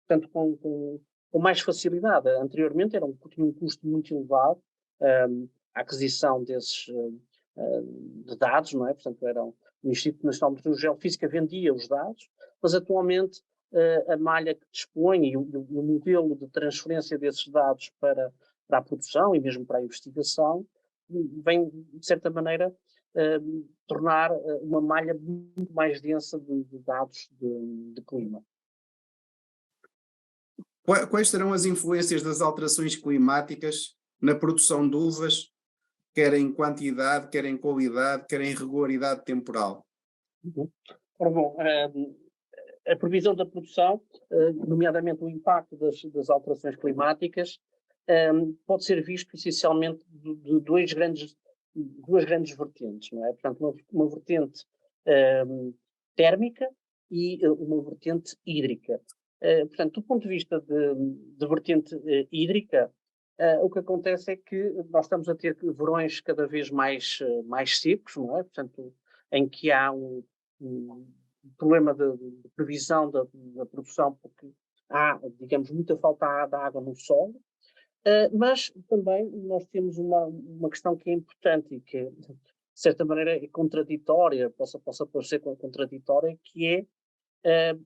portanto, com mais facilidade. Anteriormente tinha um custo muito elevado a aquisição desses de dados, não é? Portanto, o Instituto Nacional de Meteorologia e Geofísica vendia os dados, mas atualmente a malha que dispõe e o modelo de transferência desses dados para a produção e mesmo para a investigação vem, de certa maneira, tornar uma malha muito mais densa de dados de clima. Quais serão as influências das alterações climáticas na produção de uvas, quer em quantidade, quer em qualidade, quer em regularidade temporal? Ora bom, a previsão da produção, nomeadamente o impacto das alterações climáticas, pode ser visto essencialmente de duas grandes vertentes, não é? Portanto, uma vertente térmica e uma vertente hídrica. Portanto, do ponto de vista de vertente hídrica, o que acontece é que nós estamos a ter verões cada vez mais secos, não é? Portanto, em que há um problema de previsão da produção, porque há, digamos, muita falta de água no solo, mas também nós temos uma questão que é importante e que, de certa maneira, é contraditória, possa parecer contraditória, que é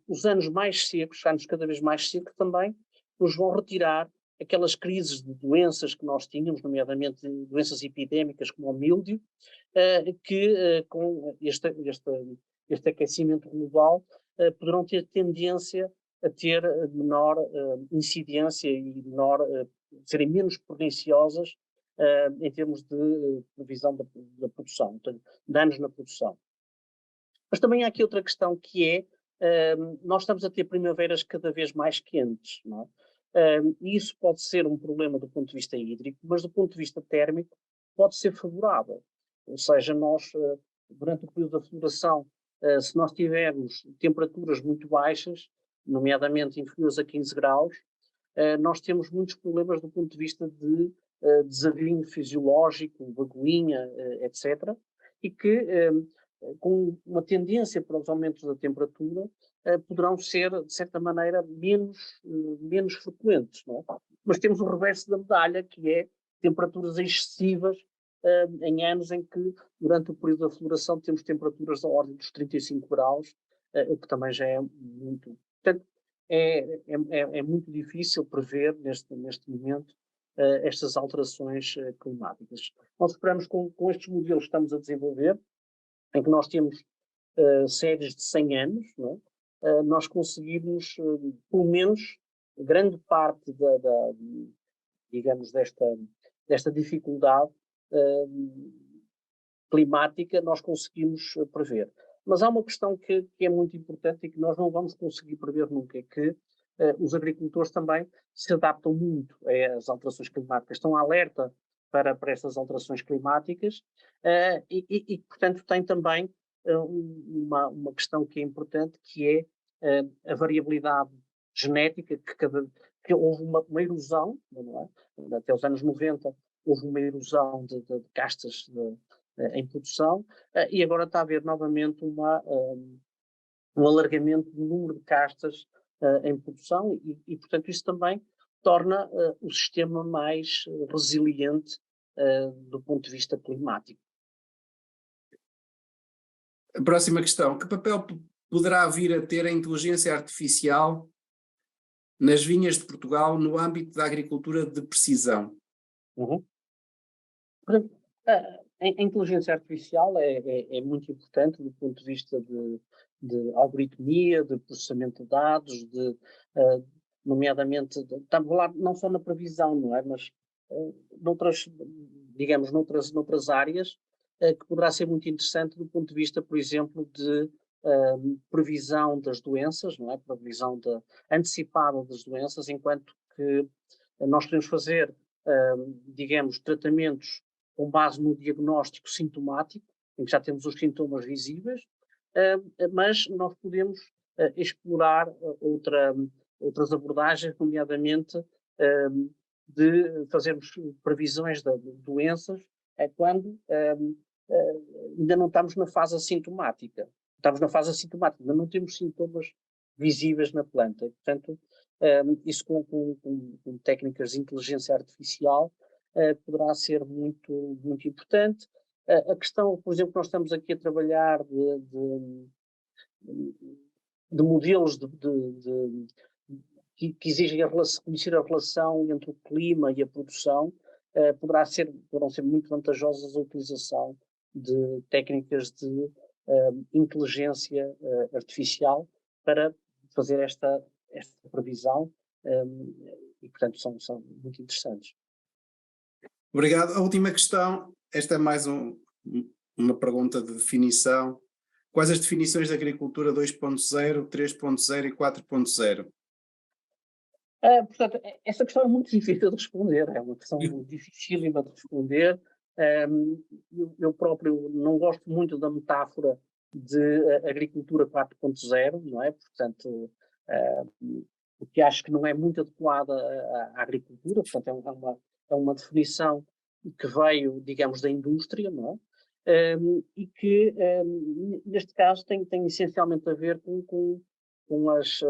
os anos mais secos, anos cada vez mais secos também, nos vão retirar aquelas crises de doenças que nós tínhamos, nomeadamente doenças epidémicas como o míldio, que com este aquecimento global poderão ter tendência a ter menor incidência e serem menos perniciosas em termos de previsão da produção, portanto, danos na produção. Mas também há aqui outra questão que é nós estamos a ter primaveras cada vez mais quentes, não é? E isso pode ser um problema do ponto de vista hídrico, mas do ponto de vista térmico pode ser favorável. Ou seja, nós, durante o período da floração, se nós tivermos temperaturas muito baixas, nomeadamente inferiores a 15 graus, nós temos muitos problemas do ponto de vista de desalinho fisiológico, bagoinha, etc. E que com uma tendência para os aumentos da temperatura, poderão ser, de certa maneira, menos frequentes. Não é? Mas temos o reverso da medalha, que é temperaturas excessivas em anos em que, durante o período da floração, temos temperaturas da ordem dos 35 graus, o que também já é muito... Portanto, é muito difícil prever, neste momento, estas alterações climáticas. Nós esperamos, com estes modelos que estamos a desenvolver, em que nós temos séries de 100 anos, não é? Nós conseguirmos, pelo menos, grande parte digamos, desta dificuldade climática nós conseguimos prever. Mas há uma questão que é muito importante e que nós não vamos conseguir prever nunca, é que os agricultores também se adaptam muito às alterações climáticas, estão alerta para estas alterações climáticas e, portanto, tem também uma questão que é importante, que é a variabilidade genética, que houve uma erosão, não é? Até os anos 90 houve uma erosão de castas em produção, e agora está a haver novamente um alargamento do número de castas em produção e, portanto, isso também torna o sistema mais resiliente do ponto de vista climático. A próxima questão: que papel poderá vir a ter a inteligência artificial nas vinhas de Portugal no âmbito da agricultura de precisão? Uhum. Por exemplo, a inteligência artificial é muito importante do ponto de vista de algoritmia, de processamento de dados, nomeadamente, estamos a falar não só na previsão, não é? Mas noutras áreas, que poderá ser muito interessante do ponto de vista, por exemplo, de previsão das doenças, não é? Previsão antecipada das doenças, enquanto que nós podemos fazer, digamos, tratamentos com base no diagnóstico sintomático, em que já temos os sintomas visíveis, mas nós podemos explorar outras abordagens, nomeadamente de fazermos previsões de doenças quando ainda não estamos na fase assintomática. Estamos na fase assintomática, ainda não temos sintomas visíveis na planta. E, portanto, isso com técnicas de inteligência artificial poderá ser muito, muito importante. A questão, por exemplo, que nós estamos aqui a trabalhar de modelos que exigem conhecer a relação entre o clima e a produção, poderão ser muito vantajosas a utilização de técnicas de inteligência artificial para fazer esta previsão e, portanto, são muito interessantes. Obrigado. A última questão, esta é mais uma pergunta de definição. Quais as definições de agricultura 2.0, 3.0 e 4.0? Portanto, essa questão é muito difícil de responder, é uma questão dificílima de responder. Eu próprio não gosto muito da metáfora de agricultura 4.0, não é? Portanto, porque acho que não é muito adequada à agricultura, portanto é uma definição que veio, digamos, da indústria, não é? E que, neste caso, tem essencialmente a ver com as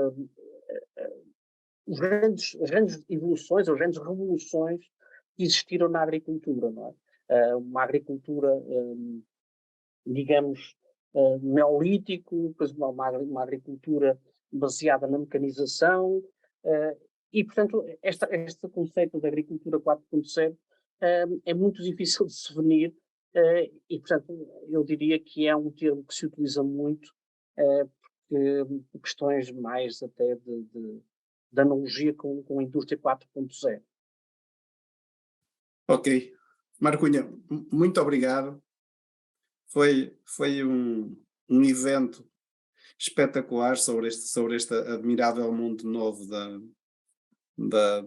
grandes evoluções, as grandes revoluções que existiram na agricultura, não é? Uma agricultura, digamos, neolítico, depois uma agricultura baseada na mecanização, e, portanto, este conceito de agricultura 4.0 é muito difícil de se definir, e, portanto, eu diria que é um termo que se utiliza muito, por questões mais até de analogia com a indústria 4.0. Ok. Marcunha, muito obrigado. Foi um evento espetacular sobre este admirável mundo novo da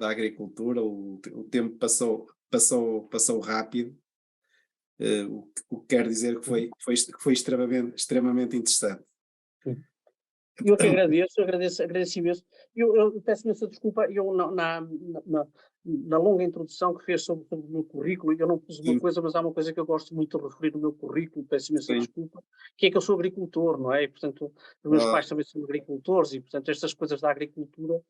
agricultura. O tempo passou rápido, o que quer dizer que foi extremamente interessante. Eu que agradeço imenso. Eu peço imensa desculpa, eu na longa introdução que fez sobre o meu currículo, eu não pus uma coisa, mas há uma coisa que eu gosto muito de referir no meu currículo, peço imensa desculpa, que é que eu sou agricultor, não é? E, portanto, os meus pais também são agricultores e, portanto, estas coisas da agricultura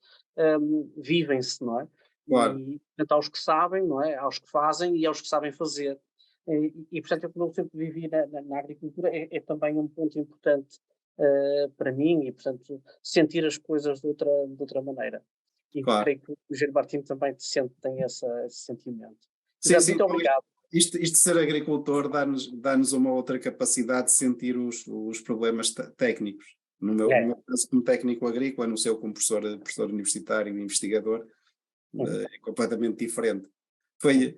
vivem-se, não é? Claro. E, portanto, aos que sabem, não é? Aos que fazem e aos que sabem fazer. E portanto, eu sempre vivi na agricultura, é também um ponto importante para mim e, portanto, sentir as coisas de outra maneira. E Claro. creio que o Eugênio Martins também tem esse sentimento. Sim, Muito obrigado. isto de ser agricultor dá-nos uma outra capacidade de sentir os problemas técnicos. No meu caso, como técnico agrícola, no seu como professor universitário e investigador, é completamente diferente. Foi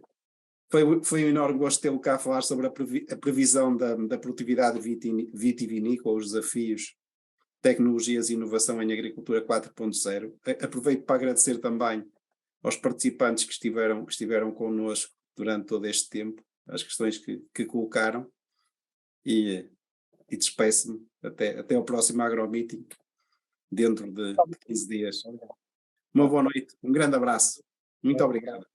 um enorme gosto tê-lo cá a falar sobre a previsão da produtividade vitivinícola, os desafios, tecnologias e inovação em agricultura 4.0. Aproveito para agradecer também aos participantes que estiveram connosco durante todo este tempo, as questões que colocaram, e despeço-me até ao próximo AgroMeeting, dentro de 15 dias. Uma boa noite, um grande abraço. Muito obrigado.